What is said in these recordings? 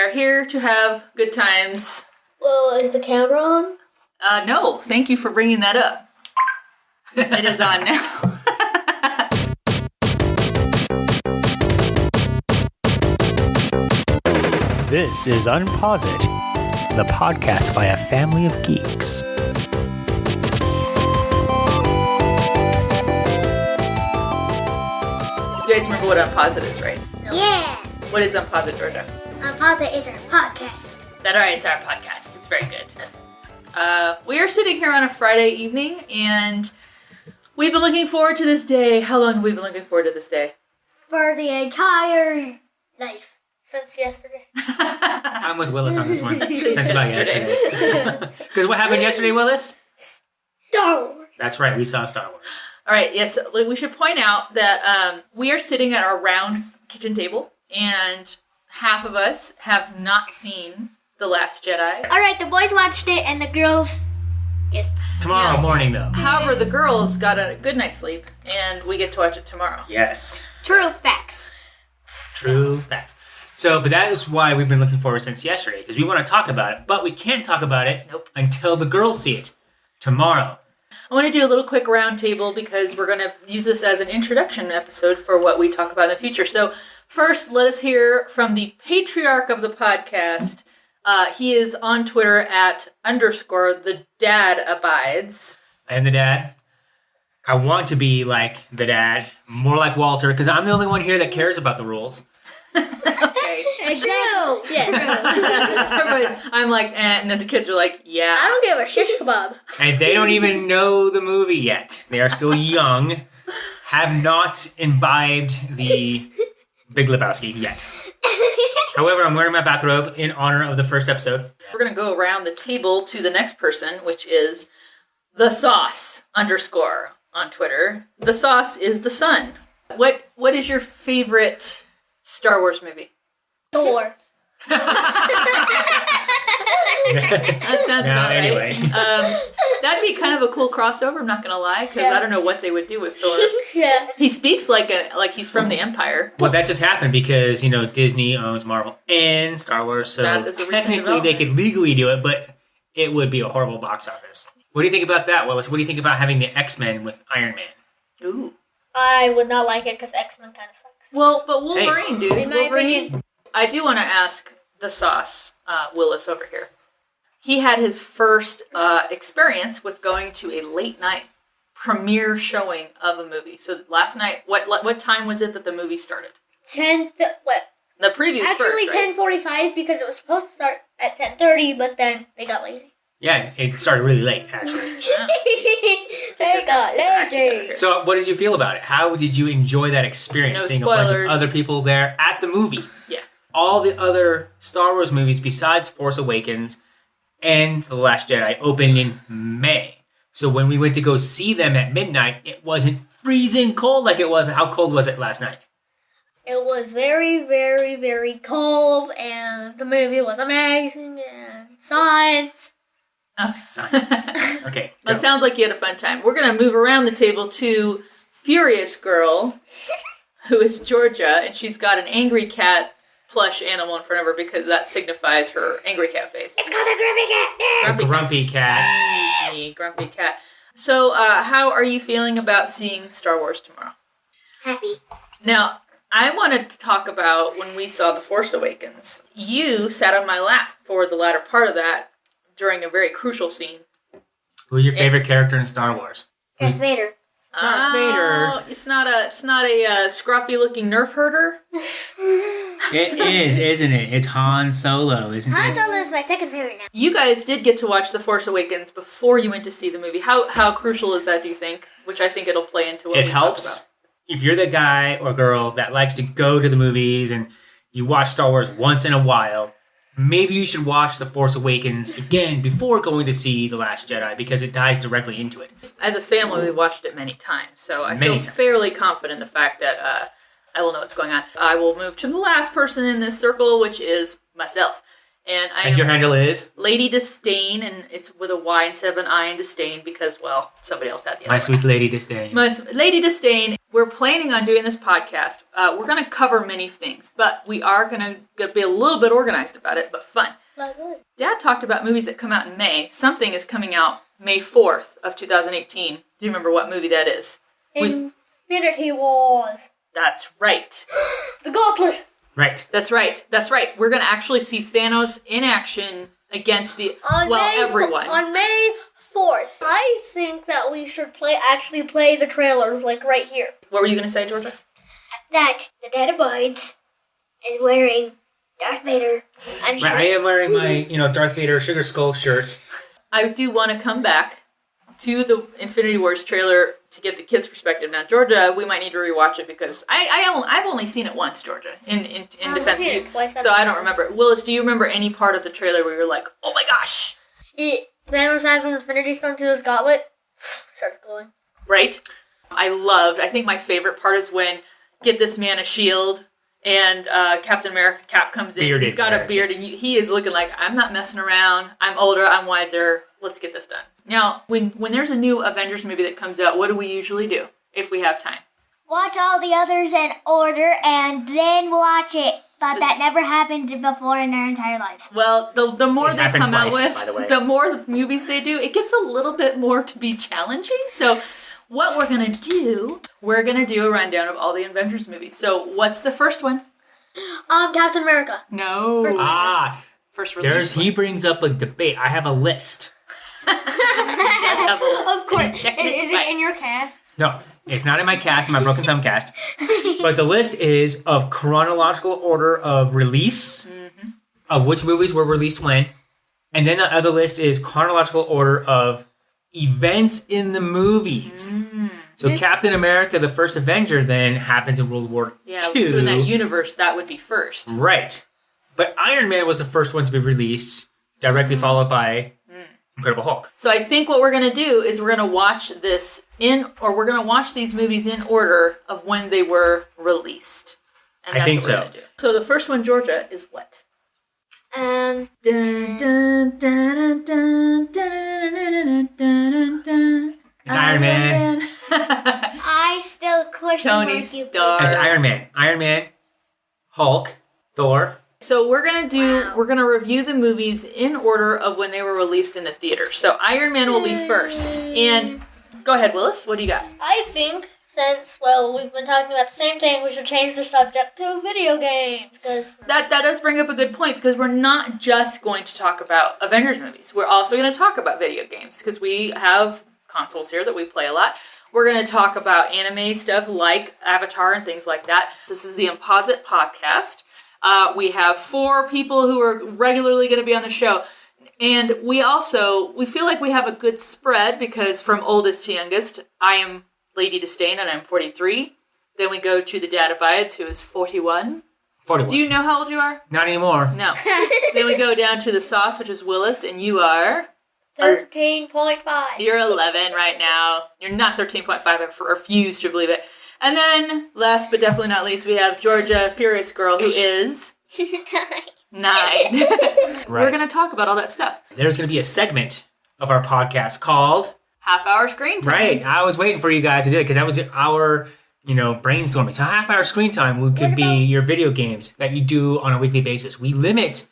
are here to have good times. Well, is the camera on? No. Thank you for bringing that up. It is on now. This is UnpauseIt, the podcast by a family of geeks. You guys remember what UnpauseIt is, right? Yeah. What is UnpauseIt, Georgia? UnpauseIt is our podcast. TheDadAbides, our podcast. It's very good. We are sitting here on a Friday evening, and we've been looking forward to this day. How long have we been looking forward to this day? For the entire life. Since yesterday. I'm with Willis on this one. Since about yesterday. Because what happened yesterday, Willis? Star Wars. That's right, we saw Star Wars. All right, yes, we should point out that we are sitting at our round kitchen table, and half of us have not seen The Last Jedi. All right, the boys watched it, and the girls just... Tomorrow morning, though. However, the girls got a good night's sleep, and we get to watch it tomorrow. Yes. True facts. True facts. So, but that is why we've been looking forward since yesterday, because we want to talk about it, but we can't talk about it until the girls see it tomorrow. I want to do a little quick round table because we're going to use this as an introduction episode for what we talk about in the future. So first, let us hear from the patriarch of the podcast. He is on Twitter at _TheDadAbides. I am the dad. I want to be like the dad, more like Walter, because I'm the only one here that cares about the rules. Okay. Exactly. Yeah, Everybody's, I'm like, and then the kids are like, yeah. I don't give a shish kebab. And they don't even know the movie yet. They are still young, have not imbibed the Big Lebowski yet. However, I'm wearing my bathrobe in honor of the first episode. We're going to go around the table to the next person, which is TheSauce _ on Twitter. TheSauce is the son. What is your favorite Star Wars movie? Thor. That sounds about right. Anyway. That'd be kind of a cool crossover, I'm not going to lie, because I don't know what they would do with Thor. Yeah. He speaks like he's from the Empire. Well, that just happened because, Disney owns Marvel and Star Wars, so That is a recent technically they could legally do it, but it would be a horrible box office. What do you think about that, Willis? What do you think about having the X-Men with Iron Man? Ooh. I would not like it because X-Men kind of sucks. Well, but Wolverine, dude. In my opinion. I do want to ask TheSauce, Willis over here. He had his first experience with going to a late night premiere showing of a movie. So last night, what time was it that the movie started? The previews Actually, first, right? 10:45 because it was supposed to start at 10:30, but then they got lazy. Yeah, it started really late, actually. They got lazy. So what did you feel about it? How did you enjoy that experience, No seeing a bunch of spoilers. other people there at the movie? Yeah. All the other Star Wars movies besides Force Awakens and The Last Jedi opened in May. So when we went to go see them at midnight, it wasn't freezing cold like it was. How cold was it last night? It was very, very, very cold, and the movie was amazing, and science. Science. Okay. Well, it sounds like you had a fun time. We're going to move around the table to Furious Girl, who is Georgia, and she's got an angry cat plush animal in front of her because that signifies her angry cat face. It's called a grumpy cat. Grumpy cat. Excuse me, grumpy cat. So, how are you feeling about seeing Star Wars tomorrow? Happy. Now, I wanted to talk about when we saw The Force Awakens. You sat on my lap for the latter part of that during a very crucial scene. Who's your favorite character in Star Wars? Darth Vader. Darth Vader. It's not a scruffy looking nerf herder. It is, isn't it? It's Han Solo, isn't Han it? Solo is my second favorite now. You guys did get to watch The Force Awakens before you went to see the movie. How crucial is that, do you think? Which I think it'll play into what It we helps talked if you're the guy or girl that likes to go to the movies and you watch Star Wars once in a while. Maybe you should watch The Force Awakens again before going to see The Last Jedi because it ties directly into it. about. As a family, we watched it many times, so I feel fairly confident in the fact that I will know what's going on. I will move to the last person in this circle, which is myself. And I And your am handle is? LadyDisdayn, and it's with a Y instead of an I in disdain because, well, somebody else had the other My one. sweet LadyDisdayn. LadyDisdayn, we're planning on doing this podcast. We're going to cover many things, but we are going to be a little bit organized about it, but fun. Lovely. Dad talked about movies that come out in May. Something is coming out May 4th of 2018. Do you remember what movie that is? Infinity Wars. That's right. The Gauntlet. Right. That's right. That's right. We're going to actually see Thanos in action against everyone. On May 4th. I think that we should actually play the trailer, like, right here. What were you going to say, Georgia? That TheDadAbides is wearing Darth Vader and Right, I am wearing my, Darth Vader Sugar Skull shirt. I do want to come back to the Infinity Wars trailer to get the kids' perspective. Now, Georgia, we might need to rewatch it because I've only seen it once, Georgia, in defense of you. So I don't remember it. Willis, do you remember any part of the trailer where you're like, oh my gosh? Thanos has an Infinity Stone to his gauntlet. Starts glowing. Right? I think my favorite part is when get this man a shield and Captain America Cap comes in. Bearded He's got a beard and he is looking like, I'm not messing around. I'm older. I'm wiser. Let's get this done. Now, when there's a new Avengers movie that comes out, what do we usually do if we have time? Watch all the others in order and then watch it. But that never happened before in our entire lives. Well, the more It's they happened come out twice, by the way. with, the more movies they do, it gets a little bit more to be challenging. So what we're going to do a rundown of all the Avengers movies. So what's the first one? Captain America. No. First release. He brings up a debate. I have a list. Yes, have a list. Of course. And he's checked Is it twice. in your cast? No, it's not in my cast, in my Broken Thumb cast. But the list is of chronological order of release, of which movies were released when. And then the other list is chronological order of events in the movies. So Captain America, the first Avenger, then happens in World War II. So in that universe, that would be first. Right. But Iron Man was the first one to be released, directly followed by Incredible Hulk. So I think what we're going to do is we're going to watch we're going to watch these movies in order of when they were released. And I think what we're so. gonna do. So the first one, Georgia, is what? Um, Dun, dun, dun, dun, dun, dun, dun, dun. It's Iron Man. I still question Tony mark you. Stark. It's Iron Man. Iron Man, Hulk, Thor. So we're gonna review the movies in order of when they were released in the theater. So Iron Man will be first. And go ahead, Willis. What do you got? I think since, we've been talking about the same thing, we should change the subject to video games. Because That does bring up a good point because we're not just going to talk about Avengers movies. We're also going to talk about video games because we have consoles here that we play a lot. We're going to talk about anime stuff like Avatar and things like that. This is the UnpauseIt podcast. We have 4 people who are regularly going to be on the show. And we feel like we have a good spread because from oldest to youngest, I am LadyDisdayn and I'm 43. Then we go to TheDadAbides, who is 41. 41. Do you know how old you are? Not anymore. No. Then we go down to TheSauce, which is Willis, and you are... 13.5. You're 11 right now. You're not 13.5. I refuse to believe it. And then, last but definitely not least, we have Georgia Furious Girl, who is 9. We're going to talk about all that stuff. There's going to be a segment of our podcast called... Half-hour screen time. Right. I was waiting for you guys to do it because that was our, brainstorming. So half-hour screen time could be your video games that you do on a weekly basis. We limit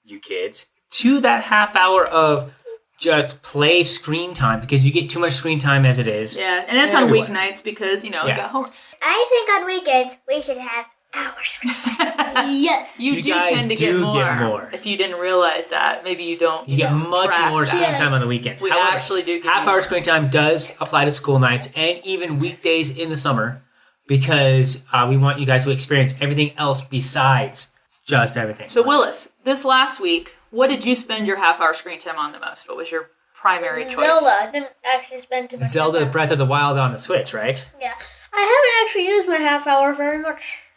you kids to that half hour of just play screen time because you get too much screen time as it is. Yeah, and that's on weeknights because, we got home. I think on weekends we should have our screen time. Yes. You do guys tend to do get get more. more. If you didn't realize that, maybe you don't. You get much track more screen that. time on the weekends. We However, actually do get half more. hour screen time does apply to school nights and even weekdays in the summer because we want you guys to experience everything else besides just everything. So, Willis, this last week, what did you spend your half-hour screen time on the most? What was your primary choice? Zelda. I didn't actually spend too much Zelda time. Breath of the Wild on the Switch, right? Yeah. I haven't actually used my half hour very much.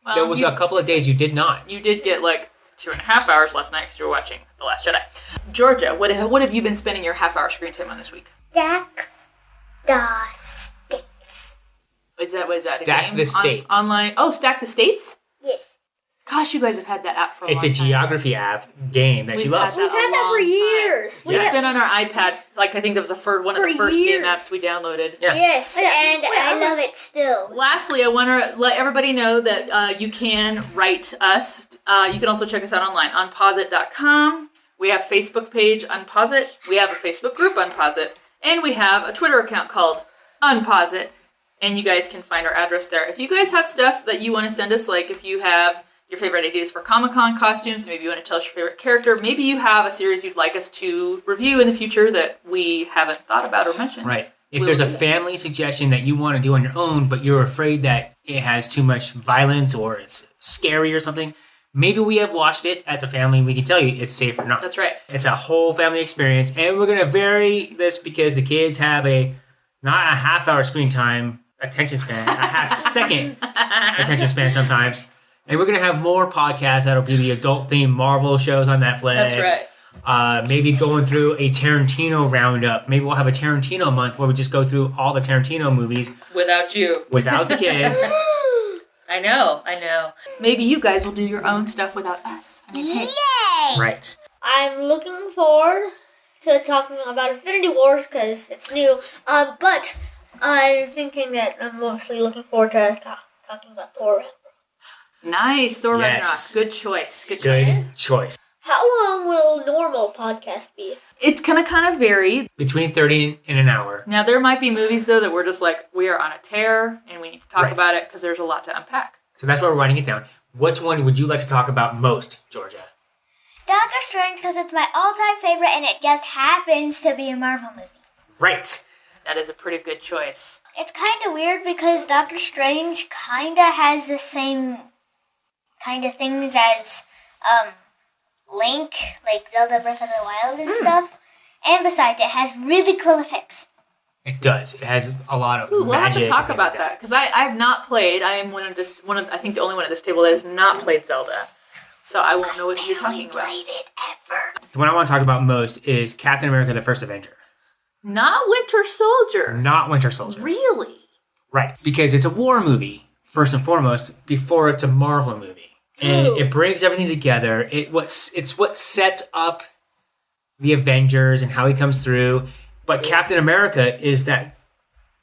Well, There was a couple of days you did not. You did get like 2.5 hours last night because you were watching The Last Jedi. Georgia, what have you been spending your half-hour screen time on this week? Stack the States. Is that a Stack game? the States. Online. Oh, Stack the States? Yes. Gosh, you guys have had that app for a It's long a time. geography app game that she We've loves. had We've had that for years. It's been on our iPad. Like, I think that was one of the For first game years. apps we downloaded. Yeah. Yes, Yeah. and Wait, I love it still. Lastly, I want to let everybody know that you can write us. You can also check us out online, UnpauseIt.com. We have a Facebook page, UnpauseIt. We have a Facebook group, UnpauseIt. And we have a Twitter account called UnpauseIt. And you guys can find our address there. If you guys have stuff that you want to send us, like if you have your favorite ideas for Comic-Con costumes, maybe you want to tell us your favorite character, maybe you have a series you'd like us to review in the future that we haven't thought about or mentioned. Right. If We'll there's a do that. family suggestion that you want to do on your own, but you're afraid that it has too much violence or it's scary or something, maybe we have watched it as a family and we can tell you it's safe or not. That's right. It's a whole family experience, and we're going to vary this because the kids have not a half-hour screen time attention span, a half-second attention span sometimes. And we're going to have more podcasts that'll be the adult-themed Marvel shows on Netflix. That's right. Maybe going through a Tarantino roundup. Maybe we'll have a Tarantino month where we just go through all the Tarantino movies Without you. without the kids. I know. Maybe you guys will do your own stuff without us. I mean, hey. Yay! Right. I'm looking forward to talking about Infinity Wars because it's new. But I'm thinking that I'm mostly looking forward to talking about Thor Ragnarok. Nice, Thor Yes. Ragnarok. Good choice. Good choice. How long will normal podcast be? It's gonna kind of vary. Between 30 and an hour. Now there might be movies though that we're just like we are on a tear and we need to talk Right. about it because there's a lot to unpack. So that's why we're writing it down. Which one would you like to talk about most, Georgia? Doctor Strange because it's my all-time favorite and it just happens to be a Marvel movie. Right. That is a pretty good choice. It's kind of weird because Doctor Strange kind of has the same kind of things as Link, like Zelda Breath of the Wild and stuff. And besides, it has really cool effects. It does. It has a lot of Ooh, we'll have magic. to talk and things about like that because I have not played. I am I think the only one at this table that has not played Zelda, so I won't know what you're talking about. played it ever. The one I want to talk about most is Captain America: The First Avenger, Not Winter Soldier. not Winter Soldier. Really? Right, because it's a war movie first and foremost before it's a Marvel movie, and True. it brings everything together. It's what sets up the Avengers and how he comes through. But Captain America is that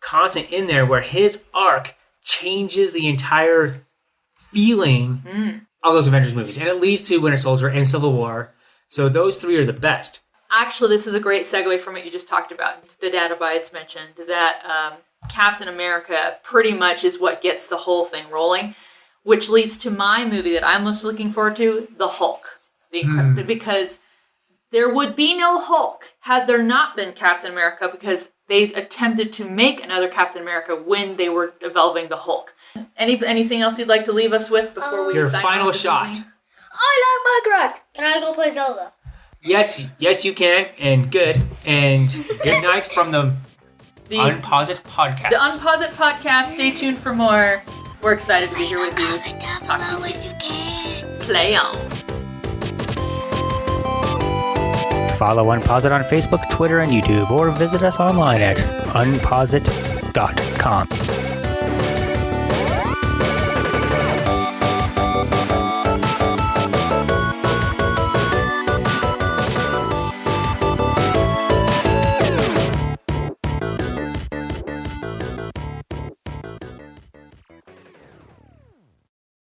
constant in there where his arc changes the entire feeling of those Avengers movies, and it leads to Winter Soldier and Civil War. So those three are the best. Actually, this is a great segue from what you just talked about. TheDadAbides mentioned that Captain America pretty much is what gets the whole thing rolling, which leads to my movie that I'm most looking forward to, The Hulk. Because there would be no Hulk had there not been Captain America because they attempted to make another Captain America when they were developing the Hulk. Anything else you'd like to leave us with before we Your sign final off this shot. evening? I like Minecraft. Can I go play Zelda? Yes, you can, and good. And good night from the UnpauseIt podcast. The UnpauseIt podcast. Stay tuned for more. We're excited to be here with you. Comment down below if you can. Play on. Follow UnpauseIt on Facebook, Twitter, and YouTube, or visit us online at unpauseit.com.